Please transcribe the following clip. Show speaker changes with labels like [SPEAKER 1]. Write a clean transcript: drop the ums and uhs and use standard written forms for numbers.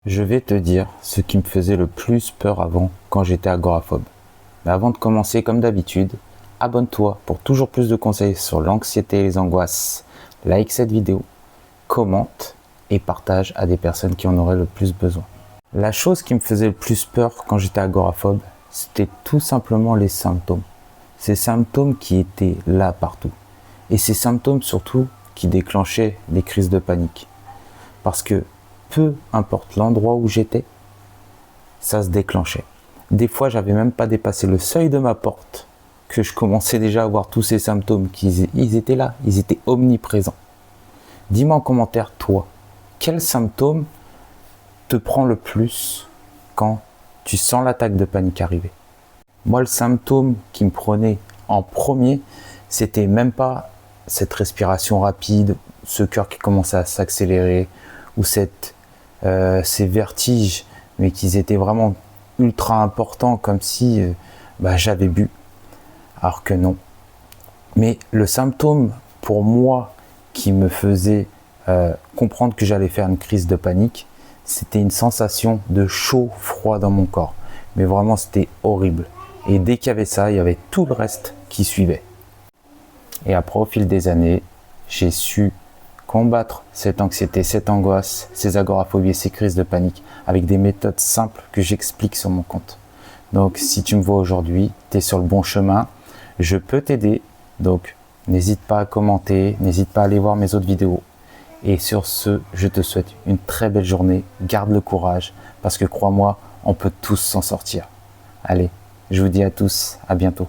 [SPEAKER 1] Je vais te dire ce qui me faisait le plus peur avant quand j'étais agoraphobe. Mais avant de commencer, comme d'habitude, abonne-toi pour toujours plus de conseils sur l'anxiété et les angoisses. Like cette vidéo, commente et partage à des personnes qui en auraient le plus besoin. La chose qui me faisait le plus peur quand j'étais agoraphobe, c'était tout simplement les symptômes. Ces symptômes qui étaient là partout. Et ces symptômes surtout qui déclenchaient des crises de panique. Parce que peu importe l'endroit où j'étais, ça se déclenchait. Des fois, j'avais même pas dépassé le seuil de ma porte que je commençais déjà à voir tous ces symptômes, ils étaient là, ils étaient omniprésents. Dis-moi en commentaire, toi, quel symptôme te prend le plus quand tu sens l'attaque de panique arriver? Moi, le symptôme qui me prenait en premier, c'était même pas cette respiration rapide, ce cœur qui commençait à s'accélérer, ou ces vertiges, mais qu'ils étaient vraiment ultra importants, comme si j'avais bu, alors que non. Mais le symptôme pour moi qui me faisait comprendre que j'allais faire une crise de panique, c'était une sensation de chaud-froid dans mon corps. Mais vraiment, c'était horrible. Et dès qu'il y avait ça, il y avait tout le reste qui suivait. Et après, au fil des années, j'ai su combattre cette anxiété, cette angoisse, ces agoraphobies, ces crises de panique avec des méthodes simples que j'explique sur mon compte. Donc, si tu me vois aujourd'hui, tu es sur le bon chemin, je peux t'aider. Donc, n'hésite pas à commenter, n'hésite pas à aller voir mes autres vidéos. Et sur ce, je te souhaite une très belle journée. Garde le courage parce que crois-moi, on peut tous s'en sortir. Allez, je vous dis à tous, à bientôt.